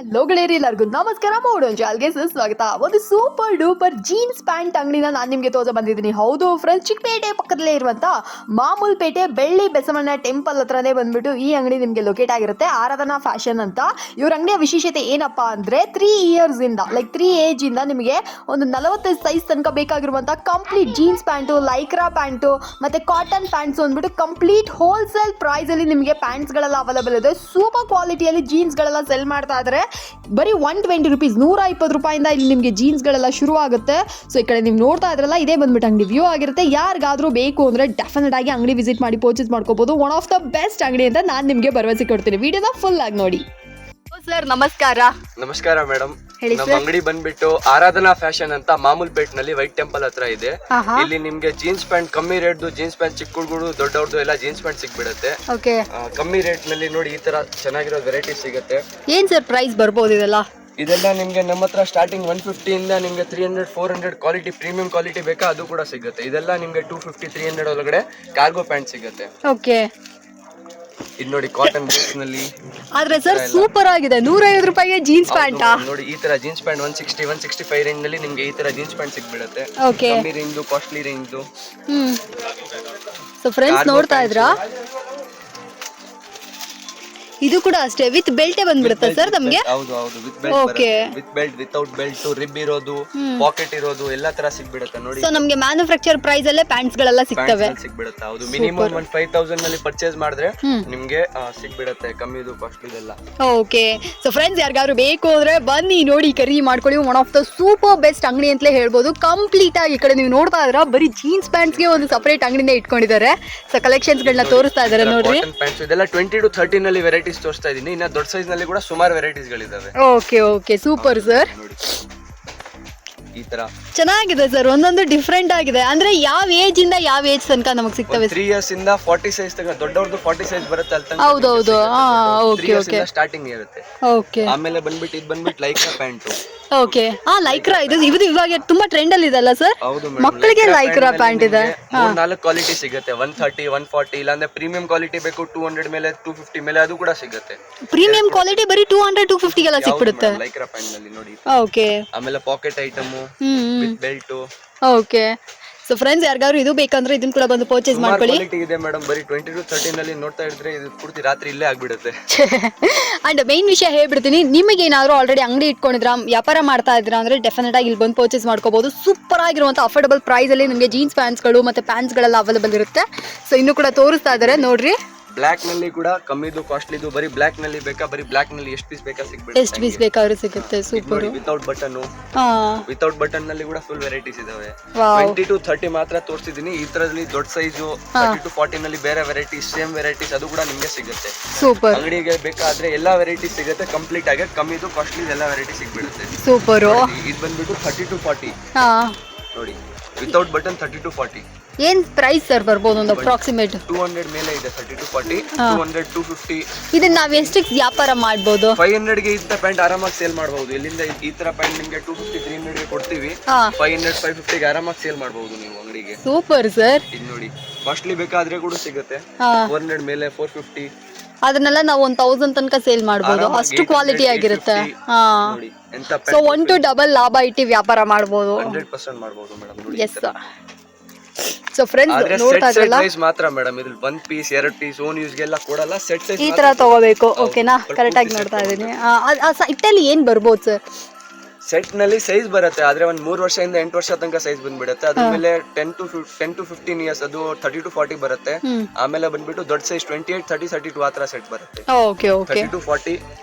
Hello ಗೆಳೆಯರಿ, ಎಲ್ಲರಿಗೂ ನಮಸ್ಕಾರ. ಮಾಡೋಂಜಾಲ್ಗೆ ಸ್ವಾಗತ. ಒಂದು ಸೂಪರ್ ಡೂಪರ್ ಜೀನ್ಸ್ ಪ್ಯಾಂಟ್ ಅಂಗಡಿನ ನಾನು ನಿಮಗೆ ತೋರಿಸ ಬಂದಿದ್ದೀನಿ. ಹೌದು ಫ್ರೆಂಡ್ಸ್, ಚಿಕ್ಕಪೇಟೆ ಪಕ್ಕದಲ್ಲೇ ಇರುವಂಥ ಮಾಮೂಲ್ ಪೇಟೆ ಬೆಳ್ಳಿ ಬೆಸವಣ್ಣ ಟೆಂಪಲ್ ಹತ್ರನೇ ಬಂದ್ಬಿಟ್ಟು ಈ ಅಂಗಡಿ ನಿಮಗೆ ಲೊಕೇಟ್ ಆಗಿರುತ್ತೆ. ಆರಾಧನಾ ಫ್ಯಾಷನ್ ಅಂತ. ಇವ್ರ ಅಂಗಡಿಯ ವಿಶೇಷತೆ ಏನಪ್ಪ ಅಂದರೆ 3 ಇಯರ್ಸಿಂದ ಲೈಕ್ 3 ಏಜಿಂದ ನಿಮಗೆ ಒಂದು 45 ಸೈಜ್ ತನಕ ಬೇಕಾಗಿರುವಂಥ complete jeans pant, Lycra pant ಮತ್ತು ಕಾಟನ್ ಪ್ಯಾಂಟ್ಸ್ ಅಂದ್ಬಿಟ್ಟು ಕಂಪ್ಲೀಟ್ ಹೋಲ್ಸೇಲ್ ಪ್ರೈಸಲ್ಲಿ ನಿಮಗೆ ಪ್ಯಾಂಟ್ಸ್ಗಳೆಲ್ಲ ಅವೈಲೇಬಲ್ ಇದೆ. ಸೂಪರ್ ಕ್ವಾಲಿಟಿಯಲ್ಲಿ ಜೀನ್ಸ್ಗಳೆಲ್ಲ ಸೆಲ್ ಮಾಡ್ತಾ ಇದ್ದಾರೆ. ಬರೀ 120 ರೂಪೀಸ್, 120 ರೂಪಾಯಿಂದ ಇಲ್ಲಿ ನಿಮಗೆ ಜೀನ್ಸ್ಗಳೆಲ್ಲ ಶುರು ಆಗುತ್ತೆ. ಸೊ ಈ ಕಡೆ ನೀವು ನೋಡ್ತಾ ಇದ್ರಲ್ಲ, ಇದೇ ಬಂದ್ಬಿಟ್ಟು ಅಂಗಡಿ ವ್ಯೂ ಆಗಿರುತ್ತೆ. ಯಾರಿಗಾದ್ರೂ ಬೇಕು ಅಂದರೆ ಡೆಫಿನೆಟ್ ಆಗಿ ಅಂಗಡಿ ವಿಸಿಟ್ ಮಾಡಿ ಪರ್ಚೇಸ್ ಮಾಡ್ಕೋಬಹುದು. ಒನ್ ಆಫ್ ದ ಬೆಸ್ಟ್ ಅಂಗಡಿ ಅಂತ ನಾನು ನಿಮಗೆ ಭರವಸೆ ಕೊಡ್ತೀನಿ. ವಿಡಿಯೋನ ಫುಲ್ ಆಗಿ ನೋಡಿ. ಸರ್ ನಮಸ್ಕಾರ. ನಮಸ್ಕಾರ ಮೇಡಮ್. ನಮ್ಮ ಅಂಗಡಿ ಬಂದ್ಬಿಟ್ಟು ಆರಾಧನಾ ಫ್ಯಾಷನ್ ಅಂತ ಮಾಮೂಲ್ ಪೇಟ್ ನಲ್ಲಿ ವೈಟ್ ಟೆಂಪಲ್ ಹತ್ರ ಇದೆ. ಇಲ್ಲಿ ನಿಮ್ಗೆ ಜೀನ್ಸ್ ಪ್ಯಾಂಟ್ ಕಮ್ಮಿ ರೇಟ್, ಜೀನ್ಸ್ ಪ್ಯಾಂಟ್ ಚಿಕ್ಕ ಹುಡುಗರು ದೊಡ್ಡವ್ರದ್ದು ಎಲ್ಲ ಜೀನ್ಸ್ ಪ್ಯಾಂಟ್ ಸಿಗ್ಬಿಡುತ್ತೆ. ಕಮ್ಮಿ ರೇಟ್ ನಲ್ಲಿ ನೋಡಿ, ಈ ತರ ಚೆನ್ನಾಗಿರೋ ವೆರೈಟಿ ಸಿಗುತ್ತೆ. ಏನ್ ಸರ್ ಪ್ರೈಸ್ ಬರ್ಬೋದು ಇದೆಲ್ಲ? ಇದೆಲ್ಲ ನಿಮ್ಗೆ ನಮ್ಮ ಹತ್ರ ಸ್ಟಾರ್ಟಿಂಗ್ 150 ಇಂದ ನಿಮ್ಗೆ 300 400 ಕ್ವಾಲಿಟಿ, ಪ್ರೀಮಿಯಂ ಕ್ವಾಲಿಟಿ ಬೇಕಾ ಅದು ಕೂಡ ಸಿಗುತ್ತೆ. ಇದೆಲ್ಲ ನಿಮ್ಗೆ 250 300 ಒಳಗಡೆ ಕಾರ್ಗೋ ಪ್ಯಾಂಟ್ ಸಿಗುತ್ತೆ. ಓಕೆ, ಇದು ನೋಡಿ ಕಾಟನ್ ಬೇಸ್ ನಲ್ಲಿ. ಆದ್ರೆ ಸರ್ ಸೂಪರ್ ಆಗಿದೆ. 150 ರೂಪಾಯಿಗೆ ಜೀನ್ಸ್ ಪ್ಯಾಂಟ್ ನೋಡಿ. ಈ ತರ ಜೀನ್ಸ್ ಪ್ಯಾಂಟ್ 160 165 ರೇಂಜ್ ನಲ್ಲಿ ನಿಮ್ಗೆ ಈ ತರ ಜೀನ್ಸ್ ಪ್ಯಾಂಟ್ ಸಿಗ್ಬಿಡುತ್ತೆ. ಓಕೆ, ಕಮ್ಮಿ range, costly range. So friends ನೋಡ್ತಾ ಇದ್ರಾ, ಇದು ಕೂಡ ಅಷ್ಟೇ ವಿತ್ ಬೆಲ್ಟ್ ಬಂದ್ಬಿಡುತ್ತೆ ಸರ್ ನಮಗೆ. ಹೌದು ಹೌದು, with belt. Okay, with belt, without belt, rib ಇರೋದು, ಪಾಕೆಟ್ ಇರೋದು ಎಲ್ಲಾ ತರ ಸಿಗ್ಬಿಡುತ್ತೆ ನೋಡಿ. ಸೊ ನಮಗೆ ಮ್ಯಾನುಫ್ಯಾಕ್ಚರ್ ಪ್ರೈಸ್ ಅಲ್ಲೇ ಪ್ಯಾಂಟ್ಸ್ ಗಳೆಲ್ಲ ಸಿಗ್ತವೆ. ಸಿಗ್ಬಿಡುತ್ತೆ. ಹೌದು, ಮಿನಿಮಮ್ 5000 ನಲ್ಲಿ ಪರ್ಚೇಸ್ ಮಾಡಿದ್ರೆ ನಿಮ್ಗೆ ಸಿಗ್ಬಿಡುತ್ತೆ. ಕಮ್ಮಿದು ಕಾಸ್ಟ್ಲಿದೆಲ್ಲ. ಓಕೆ, ಸೊ ಫ್ರೆಂಡ್ಸ್ ಯಾರಿಗಾದ್ರು ಬೇಕು ಅಂದ್ರೆ ಬನ್ನಿ ನೋಡಿ, ಖರೀದಿ ಮಾಡ್ಕೊಳ್ಳಿ. One of the super best ಅಂಗಡಿ ಅಂತಲೇ ಹೇಳ್ಬೋದು. ಕಂಪ್ಲೀಟ್ ಆಗಿ ಈ ಕಡೆ ನೀವು ನೋಡ್ತಾ ಇದ್ರ ಬರೀ ಜೀನ್ಸ್ ಪ್ಯಾಂಟ್ಸ್ ಗೆ ಒಂದು ಸಪರೇಟ್ ಅಂಗಡಿನೇ ಇಟ್ಕೊಂಡಿದ್ದಾರೆ. ಸೊ ಕಲೆಕ್ಷನ್ಸ್ ಗಳನ್ನ ತೋರಿಸ್ತಾ ಇದ್ದಾರೆ ನೋಡ್ರಿ. ಇದೆಲ್ಲ 20 to 30 ನಲ್ಲಿ ವೆರೈಟೀಸ್ ತೋರಿಸ್ತಾ ಇದೀನಿ. ಇನ್ನ ದೊಡ್ಡ ಸೈಜ್ ನಲ್ಲಿ ಕೂಡ ಸುಮಾರು ವೆರೈಟೀಸ್ ಗಳಿದಾವೆ. Okay okay, super sir. ಈ ತರ ಚೆನ್ನಾಗಿದೆ ಸರ್, ಒಂದೊಂದು ಡಿಫ್ರೆಂಟ್ ಆಗಿದೆ. ಅಂದ್ರೆ ಯಾವ ಏಜ್ ಇಂದ ಯಾವ ಏಜ್ ತನಕ ನಮಗೆ ಸಿಗ್ತವೆ? 3 ಇಯರ್ಸ್ ಇಂದ 40 ಸೈಜ್ ತನಕ. ದೊಡ್ಡವ್ರದ್ದು 40 ಸೈಜ್ ಬರುತ್ತೆ ಅಲ್ಲಿ ತನಕ. ಹೌದೌದು. ಓಕೆ ಓಕೆ, ಸ್ಟಾರ್ಟಿಂಗ್ ಇರುತ್ತೆ. ಓಕೆ, ಆಮೇಲೆ ಬಂದ್ಬಿಟ್ಟು ಇದು ಬಂದ್ಬಿಟ್ಟು ಲೈಕ್ರಾ ಪ್ಯಾಂಟ್. ಓಕೆ, ಲೈಕ್ರಾ ಇದು ಇವಾಗ ತುಂಬಾ ಟ್ರೆಂಡ್ ಅಲ್ಲಿ ಇದೆ ಅಲ್ಲ ಸರ್? ಮಕ್ಕಳಿಗೆ ಲೈಕ್ರಾ ಪ್ಯಾಂಟ್ ಇದೆ. 4 ಕ್ವಾಲಿಟಿ ಸಿಗುತ್ತೆ. 130 140, ಇಲ್ಲಾಂದ್ರೆ ಪ್ರೀಮಿಯಂ ಕ್ವಾಲಿಟಿ ಬೇಕು 200 ಮೇಲೆ 250 ಮೇಲೆ ಅದು ಕೂಡ ಸಿಗುತ್ತೆ. ಪ್ರೀಮಿಯಂ ಕ್ವಾಲಿಟಿ ಬರೀ 200 250 ಗೆಲ್ಲ ಸಿಕ್ಬಿಡುತ್ತೆ ಲೈಕ್ರಾ ಪ್ಯಾಂಟ್ ನಲ್ಲಿ ನೋಡಿ. ಓಕೆ, ಆಮೇಲೆ pocket item with belt. Okay, so friends ಯಾರಿಗಾದ್ರು ಇದು ಬೇಕಂದ್ರೆ ಇದನ್ನ ಕೂಡ ಬಂದು ಪರ್ಚೇಸ್ ಮಾಡ್ಕೊಳ್ಳಿ. ಕ್ವಾಲಿಟಿ ಇದೆ ಮೇಡಮ್. ಬರೀ 20 to 30 ನಲ್ಲಿ ನೋಡ್ತಾ ಇದ್ರೆ ಇದು ಪೂರ್ತಿ ರಾತ್ರಿ ಇಲ್ಲೇ ಆಗ್ಬಿಡುತ್ತೆ. ಅಂಡ್ ಮೈನ್ ವಿಷಯ ಹೇಳ್ಬಿಡ್ತೀನಿ, ನಿಮಗೆ ಏನಾದ್ರು ಆಲ್ರೆಡಿ ಅಂಗಡಿ ಇಟ್ಕೊಂಡಿದ್ರ, ವ್ಯಾಪಾರ ಮಾಡ್ತಾ ಇದ್ರ ಅಂದ್ರೆ ಡೆಫಿನೆಟ್ ಆಗಿ ಇಲ್ಲಿ ಬಂದು ಪರ್ಚೇಸ್ ಮಾಡ್ಕೋಬಹುದು. ಸೂಪರ್ ಆಗಿರುವಂತ ಅಫೋರ್ಡಬಲ್ ಪ್ರೈಸ್ ಅಲ್ಲಿ ನಿಮಗೆ ಜೀನ್ಸ್ ಪ್ಯಾಂಟ್ಸ್ಗಳು ಮತ್ತೆ ಪ್ಯಾಂಟ್ಸ್ ಗಳೆಲ್ಲ ಅವೈಲೇಬಲ್ ಇರುತ್ತೆ. ಸೊ ಇನ್ನು ಕೂಡ ತೋರಿಸ್ತಾ ಇದ್ದಾರೆ ನೋಡ್ರಿ. ಬ್ಲಾಕ್ ನಲ್ಲಿ ಕೂಡ ಕಮ್ಮಿದು ಕಾಸ್ಟ್ಲಿದು. ಬರೀ ಬ್ಲಾಕ್ ನಲ್ಲಿ ಬೇಕಾ, ಬರೀ ಬ್ಲಾಕ್ ನಲ್ಲಿ ಎಷ್ಟು ಪೀಸ್ ಬೇಕಾ ಸಿಗ್ಬಿಡುತ್ತೆ. ಎಷ್ಟು ಪೀಸ್ ಬೇಕಾದ್ರೂ ಸಿಗುತ್ತೆ. Super. Without button, without button ನಲ್ಲಿ ಕೂಡ ಫುಲ್ ವೆರೈಟೀಸ್ ಇದಾವೆ. 20 to 30 ಮಾತ್ರ ತೋರಿಸಿದೀನಿ. ಈ ತರದಲ್ಲಿ ದೊಡ್ಡ ಸೈಜು 30 to 40 ನಲ್ಲಿ ಬೇರೆ ವೆರೈಟೀಸ್, ಸೇಮ್ ವೆರೈಟೀಸ್ ಅದು ಕೂಡ ನಿಮ್ಗೆ ಸಿಗುತ್ತೆ. ಸೂಪರ್. ಅಂಗಡಿಗೆ ಬೇಕಾದ್ರೆ ಎಲ್ಲಾ ವೆರೈಟೀಸ್ ಸಿಗುತ್ತೆ ಕಂಪ್ಲೀಟ್ ಆಗಿ. ಕಮ್ಮಿದು ಕಾಸ್ಟ್ಲಿ ಎಲ್ಲ ವೆರೈಟಿ ಸಿಗ್ಬಿಡುತ್ತೆ. ಸೂಪರ್. ಇದು ಬಂದ್ಬಿಟ್ಟು 30 to 40 ನೋಡಿ. Without button 30 to 40. ಏನ್ ಪ್ರೈಸ್ ಸರ್ ಬರ್ಬೋದು ಒಂದು ಅಪ್ರಾಕ್ಸಿಮೇಟ್? 200 ಮೇಲೆ ಇದೆ. 30 to 40, 200 250. ಇದನ್ನ ನಾವ್ ಎಷ್ಟಕ್ಕೆ ವ್ಯಾಪಾರ ಮಾಡ್ಬೋದು? 500 ಗೆ ಇಂತ ಪ್ಯಾಂಟ್ ಆರಾಮಾಗಿ ಸೇಲ್ ಮಾಡಬಹುದು. ಇಲ್ಲಿಂದ ಈ ತರ ಪ್ಯಾಂಟ್ ನಿಮ್ಗೆ 250 300 ಗೆ ಕೊಡ್ತೀವಿ. 500 550 ಗೆ ಆರಾಮಾಗಿ ಸೇಲ್ ಮಾಡಬಹುದು ನೀವು ಅಂಗಡಿಗೆ. Super sir. ಇದು ನೋಡಿ, ಕಾಸ್ಟ್ಲಿ ಬೇಕಾದ್ರೆ ಕೂಡ ಸಿಗುತ್ತೆ. 400 ಮೇಲೆ 450. ಅದನ್ನೆಲ್ಲ ನಾವು 1000 ತನಕ ಸೇಲ್ ಮಾಡಬಹುದು. ಅಷ್ಟು ಕ್ವಾಲಿಟಿ ಆಗಿರುತ್ತೆ. ಸೊ 1 to double ಲಾಭ ಇಟ್ಟು ವ್ಯಾಪಾರ ಮಾಡಬಹುದು. 100% ಮಾಡಬಹುದು ಮೇಡಮ್ ನೋಡಿ. Yes sir. ಸೊ ಫ್ರೆಂಡ್ಸ್ ನೋಡ್ತಾ ಇದ್ರಲ್ಲ, ಸೈಜ್ ಮಾತ್ರ ಮೇಡಮ್. ಇದ್ರಲ್ಲಿ 1 ಪೀಸ್ 2 ಪೀಸ್ ಓನ್ ಯೂಸ್ ಗೆಲ್ಲ ಕೊಡಲ್ಲ. ಸೆಟ್ ಸೈಜ್ ಈ ತರ ತಗೋಬೇಕು. ಓಕೆನಾ? ಕರೆಕ್ಟ್ ಆಗಿ ನೋಡ್ತಾ ಇದೀನಿ. ಆ ಸೈಟ್ ಅಲ್ಲಿ ಏನ್ ಬರ್ಬೋದು ಸರ್? ಸೆಟ್ ನಲ್ಲಿ ಸೈಜ್ ಬರುತ್ತೆ, ಆದ್ರೆ ಒಂದ್ 3 ವರ್ಷದಿಂದ 8 ವರ್ಷ ತನಕ ಸೈಜ್ ಬಂದ್ಬಿಡುತ್ತೆ. ಅದ್ರ ಮೇಲೆ 10 to 15 ಇಯರ್ಸ್ ಅದು 30 to 40 ಬರುತ್ತೆ. ಆಮೇಲೆ ಬಂದ್ಬಿಟ್ಟು ದೊಡ್ಡ ಸೈಜ್ 28 30 32 ಆತರ ಸೆಟ್ ಬರುತ್ತೆ. ಓಕೆ ಓಕೆ, 30 to 40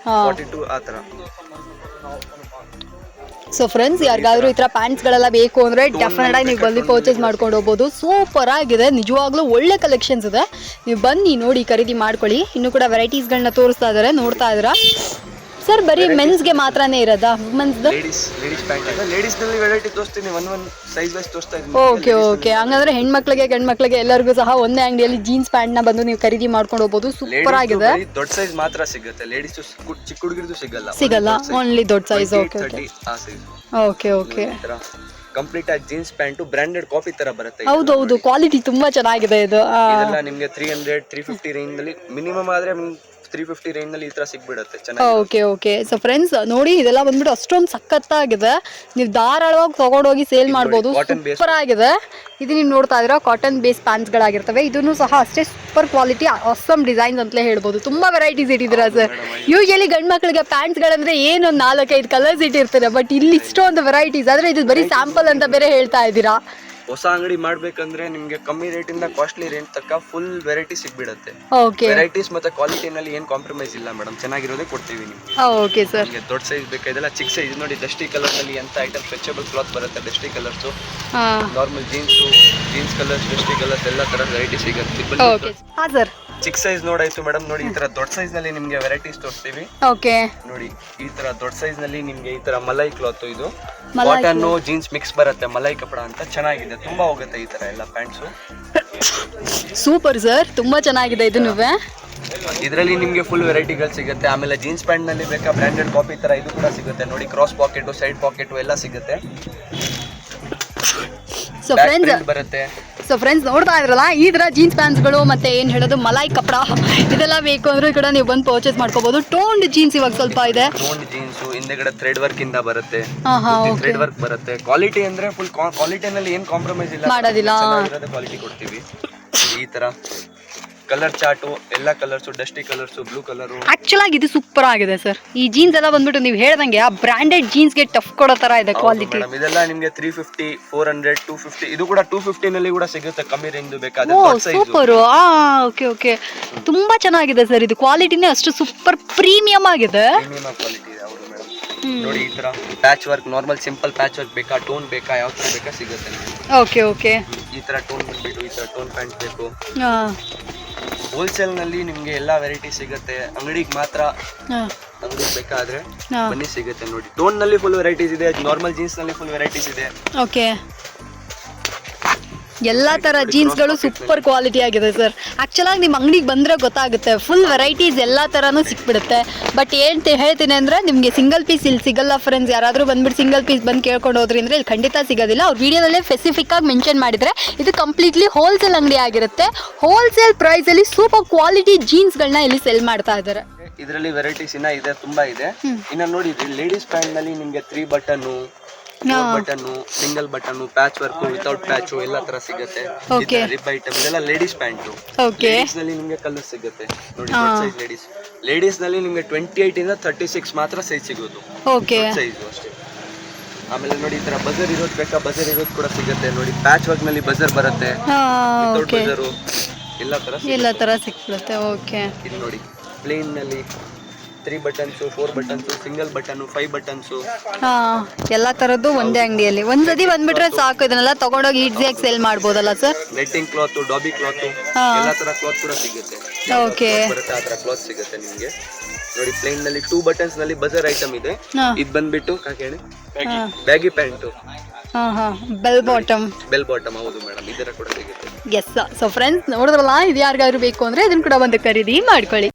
42 ಆತರ. ಸೊ ಫ್ರೆಂಡ್ಸ್ ಯಾರಿಗಾದ್ರೂ ಈ ತರ ಪ್ಯಾಂಟ್ಸ್ ಗಳೆಲ್ಲ ಬೇಕು ಅಂದ್ರೆ ಡೆಫಿನೆಟ್ ಆಗಿ ನೀವು ಬಂದು ಪರ್ಚೇಸ್ ಮಾಡ್ಕೊಂಡು ಹೋಗ್ಬೋದು. ಸೂಪರ್ ಆಗಿದೆ, ನಿಜವಾಗ್ಲೂ ಒಳ್ಳೆ ಕಲೆಕ್ಷನ್ಸ್ ಇದೆ. ನೀವು ಬನ್ನಿ ನೋಡಿ, ಖರೀದಿ ಮಾಡ್ಕೊಳ್ಳಿ. ಇನ್ನು ಕೂಡ ವೆರೈಟೀಸ್ ಗಳನ್ನ ತೋರಿಸ್ತಾ ಇದಾರೆ, ನೋಡ್ತಾ ಇದ್ದೀರಾ ಸರ್? ಬರೀ ಮೆನ್ಸ್ ಗೆ ಮಾತ್ರನೇ ಇರೋದಾ? ವುಮೆನ್ಸ್ ಲೇಡೀಸ್ ಪ್ಯಾಂಟ್ ಇದೆ. ಲೇಡೀಸ್ ನಲ್ಲಿ ವೆರೈಟಿ ತೋರಿಸ್ತೀನಿ. ಒಂದ್ ಸೈಜ್ ವೈಸ್ ತೋರಿಸ್ತಾ ಇದ್ದೀನಿ. ಓಕೆ ಓಕೆ, ಹಂಗಂದ್ರೆ ಹೆಣ್ಮಕ್ಳಿಗೆ ಗಂಡ್ಮಕ್ಳಿಗೆ ಎಲ್ಲರಿಗೂ ಸಹ ಒಂದೇ ಅಂಗಡಿಯಲ್ಲಿ ಜೀನ್ಸ್ ಪ್ಯಾಂಟ್ ನ ಬಂದು ನೀವು ಖರೀದಿ ಮಾಡ್ಕೊಂಡು ಹೋಗ್ಬೋದು. ಸೂಪರ್ ಆಗಿದೆ. ದೊಡ್ಡ ಸೈಜ್ ಮಾತ್ರ ಸಿಗುತ್ತೆ. ಲೇಡೀಸ್ ಚಿಕ್ಕ ಹುಡುಗಿರದು ಸಿಗಲ್ಲ, ಓನ್ಲಿ ದೊಡ್ಡ size. Okay okay okay, complete ಆಗಿ ಜೀನ್ಸ್ ಪ್ಯಾಂಟ್ ಬ್ರಾಂಡೆಡ್ ಕಾಪಿ ತರ ಬರುತ್ತೆ. ಹೌದೌದು, ಕ್ವಾಲಿಟಿ ತುಂಬಾ ಚೆನ್ನಾಗಿದೆ ಇದು. ಇದೆಲ್ಲ ನಿಮಗೆ 300 350 ರೇಂಜ್ ನಲ್ಲಿ ಮಿನಿಮಮ್ ಆದ್ರೆ 350 ರೇಂಜ್ ನಲ್ಲಿ ಈ ತರ ಸಿಗ್ಬಿಡುತ್ತೆ ಚೆನ್ನಾಗಿ. ಓಕೆ ಸೊ ಫ್ರೆಂಡ್ಸ್ ನೋಡಿ, ಇದೆಲ್ಲ ಬಂದ್ಬಿಟ್ಟು ಅಷ್ಟೊಂದು ಸಖತ್ತಾಗಿದೆ. ನೀವು ಧಾರಾಳವಾಗಿ ತಗೊಂಡೋಗಿ ಸೇಲ್ ಮಾಡ್ಬೋದು. ಸೂಪರ್ ಆಗಿದೆ. ಇದು ನೀವು ನೋಡ್ತಾ ಇದ್ದೀರಾ ಕಾಟನ್ ಬೇಸ್ ಪ್ಯಾಂಟ್ಸ್ ಗಳಾಗಿರ್ತವೆ. ಇದನ್ನು ಸಹ ಅಷ್ಟೇ ಸೂಪರ್ ಕ್ವಾಲಿಟಿ, ಆಸಮ್ ಡಿಸೈನ್ಸ್ ಅಂತಲೇ ಹೇಳ್ಬೋದು. ತುಂಬಾ ವೆರೈಟೀಸ್ ಇಟ್ಟಿದ್ದೀರಾ ಸರ್. ಯೂಶಲಿ ಗಂಡು ಮಕ್ಕಳಿಗೆ ಪ್ಯಾಂಟ್ಸ್ ಗಳಂದ್ರೆ ಏನೊಂದು 4-5 ಕಲರ್ಸ್ ಇಟ್ಟಿರ್ತಾರೆ, ಬಟ್ ಇಲ್ಲಿ ಇಷ್ಟೊಂದು ವೆರೈಟೀಸ್. ಆದ್ರೆ ಇದು ಬರೀ ಸ್ಯಾಂಪಲ್ ಅಂತ ಬೇರೆ ಹೇಳ್ತಾ ಇದ್ದೀರಾ. ಹೊಸ ಅಂಗಡಿ ಮಾಡ್ಬೇಕಂದ್ರೆ ನಿಮ್ಗೆ ಕಮ್ಮಿ ರೇಟ್ ಇಂದ ಕಾಸ್ಟ್ಲಿ ರೇಂಜ್ ತನಕ ಫುಲ್ ವೆರೈಟಿ ಸಿಗ್ಬಿಡುತ್ತೆ. ವೆರೈಟೀಸ್ ಮತ್ತೆ ಕ್ವಾಲಿಟಿನಲ್ಲಿ ಏನ್ ಕಾಂಪ್ರಮೈಸ್ ಇಲ್ಲ ಮೇಡಮ್, ಚೆನ್ನಾಗಿರೋದೇ ಕೊಡ್ತೀವಿ ನಿಮ್ಗೆ. Okay sir. ನಿಮಗೆ ದೊಡ್ಡ ಸೈಜ್ ಬೇಕಾ, ಇದೆಲ್ಲ ಚಿಕ್ಕ ಸೈಜ್ ನೋಡಿ. ಡಸ್ಟಿ ಕಲರ್ ನಲ್ಲಿ ಎಂತ ಐಟಮ್ ಸ್ಟ್ರೆಚಬಲ್ ಕ್ಲಾತ್ ಬರುತ್ತೆ. Dusty colours, normal jeans colours, dusty colours ಎಲ್ಲ ತರ ವೆರೈಟಿ ಸಿಗುತ್ತೆ. ಚಿಕ್ಕ ಸೈಜ್ ನೋಡಾಯ್ತು ಮೇಡಮ್. ನೋಡಿ ಈ ತರ ದೊಡ್ಡ ಸೈಜ್ ನಲ್ಲಿ ನಿಮ್ಗೆ ವೆರೈಟೀಸ್ ತೋರಿಸ್ತೀವಿ. ನೋಡಿ ಈ ತರ ದೊಡ್ಡ ಸೈಜ್ ನಲ್ಲಿ ನಿಮ್ಗೆ ಈ ತರ ಮಲೈ ಕ್ಲಾತ್, ಇದು ಕಾಟನ್ ಜೀನ್ಸ್ ಮಿಕ್ಸ್ ಬರುತ್ತೆ, ಮಲೈ ಕಪಡ ಅಂತ ಚೆನ್ನಾಗಿದೆ. ತುಂಬಾ ಹೋಗುತ್ತೆ ಈ ತರ ಎಲ್ಲ ಪ್ಯಾಂಟ್ಸ್. ಸೂಪರ್ ಸರ್, ತುಂಬಾ ಚೆನ್ನಾಗಿದೆ. ಇದನ್ನು ಇದರಲ್ಲಿ ನಿಮ್ಗೆ ಫುಲ್ ವೆರೈಟಿಗಳು ಸಿಗುತ್ತೆ. ಆಮೇಲೆ ಜೀನ್ಸ್ ಪ್ಯಾಂಟ್ ನಲ್ಲಿ ಬೇಕಾ ಬ್ರಾಂಡೆಡ್ ಕಾಪಿ ತರ ಇದು ಕೂಡ ಸಿಗುತ್ತೆ ನೋಡಿ. ಕ್ರಾಸ್ ಪಾಕೆಟ್, ಸೈಡ್ ಪಾಕೆಟ್ ಎಲ್ಲ ಸಿಗುತ್ತೆ. ಬರುತ್ತೆ. ಸೊ ಫ್ರೆಂಡ್ಸ್ ನೋಡ್ತಾ ಇದ್ರಲ್ಲ, ಈ ತರ ಜೀನ್ಸ್ ಪ್ಯಾಂಟ್ಸ್ಗಳು ಮತ್ತೆ ಏನ್ ಹೇಳೋದು ಮಲೈ ಕಪಡ ಇದೆಲ್ಲ ಬೇಕು ಅಂದ್ರೆ ಕೂಡ ನೀವು ಬಂದು ಪರ್ಚೇಸ್ ಮಾಡ್ಕೋಬಹುದು. ಟೋನ್ಡ್ ಜೀನ್ಸ್ ಇವಾಗ ಸ್ವಲ್ಪ ಇದೆ. ಟೋನ್ಡ್ ಜೀನ್ಸ್ ಹಿಂದೆಗಡೆ ಥ್ರೆಡ್ ವರ್ಕ್ ಇಂದ ಬರುತ್ತೆ. ಥ್ರೆಡ್ ವರ್ಕ್ ಬರುತ್ತೆ. ಕ್ವಾಲಿಟಿ ಅಂದ್ರೆ ಫುಲ್ ಕ್ವಾಲಿಟಿನಲ್ಲಿ ಏನ್ ಕಾಂಪ್ರಮೈಸ್ ಇಲ್ಲ, ಮಾಡೋದಿಲ್ಲ. ಕ್ವಾಲಿಟಿ ಕೊಡ್ತೀವಿ. ಈ ತರ ಕಲರ್ ಚಾರ್ಟು, ಎಲ್ಲ colours, dusty colours, blue colour. Actual ಆಗಿ ಇದು ಸೂಪರ್ ಆಗಿದೆ ಸರ್. ಈ ಜೀನ್ಸ್ ಎಲ್ಲ ಬಂದ್ಬಿಟ್ಟು ನೀವು ಹೇಳ್ದಂಗೆ ಆ ಬ್ರಾಂಡೆಡ್ ಜೀನ್ಸ್ ಗೆ ಟಫ್ ಕೊಡೋ ತರ ಇದೆ ಕ್ವಾಲಿಟಿ. ಇದೆಲ್ಲ ನಿಮಗೆ 350, 400, 250. ಇದು ಕೂಡ 250 ನಲ್ಲಿ ಕೂಡ ಸಿಗುತ್ತೆ, ಕಮ್ಮಿ ರೇಂಜ್ ಬೇಕಾದ್ರೆ. ಸೂಪರ್. ಓಕೆ ತುಂಬಾ ಚೆನ್ನಾಗಿದೆ ಸರ್. ಇದು ಕ್ವಾಲಿಟಿನೇ ಅಷ್ಟು ಸೂಪರ್ ಪ್ರೀಮಿಯಂ ಆಗಿದೆ. ಪ್ರೀಮಿಯಂ ಕ್ವಾಲಿಟಿ ಇದೆ. ಹೌದು ಮೇಡಮ್. ನೋಡಿ ಈ ತರ patch work, normal simple patch work ಬೇಕಾ, ಟೋನ್ ಬೇಕಾ, ಯಾವ ತರ ಬೇಕಾ ಸಿಗುತ್ತೆ. ಓಕೆ ಈ ತರ ಟೋನ್ ಬಂದ್ಬಿಟ್ಟು ಈ ತರ ಟೋನ್ ಪ್ಯಾಂಟ್ ಬೇಕು. ಹೋಲ್ಸೇಲ್ ನಲ್ಲಿ ನಿಮ್ಗೆ ಎಲ್ಲಾ ವೆರೈಟಿ ಸಿಗುತ್ತೆ. ಅಂಗಡಿಗೆ ಮಾತ್ರ, ಅಂಗಡಿಗೆ ಬೇಕಾದ್ರೆ ಬನ್ನಿ ಸಿಗುತ್ತೆ ನೋಡಿ. ಟೋನ್ ನಲ್ಲಿ ಫುಲ್ ವೆರೈಟೀಸ್ ಇದೆ, ನಾರ್ಮಲ್ ಜೀನ್ಸ್ ನಲ್ಲಿ ಫುಲ್ ವೆರೈಟೀಸ್ ಇದೆ. ಓಕೆ, ಎಲ್ಲಾ ತರ ಜೀನ್ಸ್ ಗಳು ಸೂಪರ್ ಕ್ವಾಲಿಟಿ ಆಗಿದೆ ಸರ್. ಆಕ್ಚುಲ್ ಆಗಿ ನಿಮ್ಮ ಅಂಗಡಿಗೆ ಬಂದ್ರೆ ಗೊತ್ತಾಗುತ್ತೆ, ಫುಲ್ ವೆರೈಟೀಸ್ ಎಲ್ಲಾ ತರಾನು ಸಿಕ್ಬಿಡುತ್ತೆ. ಬಟ್ ಹೇಳ್ತೀನಿ ಅಂದ್ರೆ ನಿಮ್ಗೆ ಸಿಂಗಲ್ ಪೀಸ್ ಇಲ್ಲಿ ಸಿಗಲ್ಲ ಫ್ರೆಂಡ್ಸ್. ಯಾರಾದ್ರೂ ಬಂದ್ಬಿಟ್ಟು ಸಿಂಗಲ್ ಪೀಸ್ ಬಂದು ಕೇಳ್ಕೊಂಡು ಹೋದ್ರಿ ಅಂದ್ರೆ ಇಲ್ಲಿ ಖಂಡಿತ ಸಿಗೋದಿಲ್ಲ. ಅವ್ರ ವಿಡಿಯೋದಲ್ಲೇ ಸ್ಪೆಸಿಫಿಕ್ ಆಗಿ ಮೆನ್ಷನ್ ಮಾಡಿದ್ರೆ ಇದು ಕಂಪ್ಲೀಟ್ಲಿ ಹೋಲ್ಸೇಲ್ ಅಂಗಡಿ ಆಗಿರುತ್ತೆ. ಹೋಲ್ಸೇಲ್ ಪ್ರೈಸ್ ಅಲ್ಲಿ ಸೂಪರ್ ಕ್ವಾಲಿಟಿ ಜೀನ್ಸ್ ಗಳನ್ನ ಇಲ್ಲಿ ಸೆಲ್ ಮಾಡ್ತಾ ಇದ್ದಾರೆ. ಇದರಲ್ಲಿ ವೆರೈಟೀಸ್ ಇನ್ನ ಇದೆ, ತುಂಬಾ ಇದೆ. ಇನ್ನ ನೋಡಿ ಲೇಡೀಸ್ ಪ್ಯಾಂಟ್ ನಲ್ಲಿ ನಿಮ್ಗೆ 3 button, button, single button, patch work, without patch ಎಲ್ಲ ತರ ಸಿಗುತ್ತೆ. ರಿಬ್ ಐಟಮ್ ಇದೆಲ್ಲ ಲೇಡೀಸ್ ಪ್ಯಾಂಟ್. ಲೇಡೀಸ್ ನಲ್ಲಿ ನಿಮ್ಗೆ ಕಲರ್ ಸಿಗುತ್ತೆ ನೋಡಿ. ಸೈಜ್ ಲೇಡೀಸ್ ನಲ್ಲಿ ನಿಮ್ಗೆ 28 ಇಂದ 36 ಮಾತ್ರ ಸೈಜ್ ಸಿಗೋದು. ಸೈಜ್ ಅಷ್ಟೇ. ಆಮೇಲೆ ನೋಡಿ ಈ ತರ ಬಜರ್ ಇರೋದು ಬೇಕಾ, ಬಜರ್ ಇರೋದು ಕೂಡ ಸಿಗುತ್ತೆ ನೋಡಿ. ಪ್ಯಾಚ್ ವರ್ಕ್ ನಲ್ಲಿ ಬಜರ್ ಬರುತ್ತೆ, ವಿತೌಟ್ ಬಜರ್ ಎಲ್ಲ ತರ ಸಿಗುತ್ತೆ. ಓಕೆ, ಇದು ನೋಡಿ ಪ್ಲೇನ್ ನಲ್ಲಿ 3 buttons, 4 buttons, single button, 5 buttons ಎಲ್ಲ ತರದ್ದು ಒಂದೇ ಅಂಗಡಿಯಲ್ಲಿ ಒಂದ್ಸತಿ ಬಂದ್ಬಿಟ್ರೆ ಸಾಕು. ಇದನ್ನೆಲ್ಲ ತಗೊಂಡೋಗಿ ಈಸಿಯಾಗಿ ಸೇಲ್ ಮಾಡ್ಬೋದಲ್ಲ ಸರ್. ನೆಟ್ಟಿಂಗ್ ಕ್ಲಾತ್, ಡಾಬಿ ಕ್ಲಾತ್, ಎಲ್ಲ ತರ ಕ್ಲಾತ್ ಕೂಡ ಸಿಗುತ್ತೆ. ಓಕೆ, ಬರುತ್ತೆ ಆ ತರ ಕ್ಲಾತ್ ಸಿಗುತ್ತೆ ನಿಮಗೆ ನೋಡಿ. ಪ್ಲೇನ್ ನಲ್ಲಿ 2 ಬಟನ್ಸ್ ನಲ್ಲಿ ಬಜರ್ ಐಟಮ್ ಇದೆ. ಇದು ಬಂದ್ಬಿಟ್ಟು ಬ್ಯಾಗಿ ಪ್ಯಾಂಟ್, ಬೆಲ್ ಬಾಟಮ್. ಹೌದು ಮೇಡಮ್, ಇದರ ಕೂಡ ಸಿಗುತ್ತೆ. ಎಸ್. ಸೊ ಫ್ರೆಂಡ್ಸ್ ನೋಡಿದ್ರಲ್ಲ, ಇದು ಯಾರಿಗಾದ್ರು ಬೇಕು ಅಂದ್ರೆ ಇದನ್ನ ಕೂಡ ಬಂದು ಖರೀದಿ ಮಾಡ್ಕೊಳ್ಳಿ.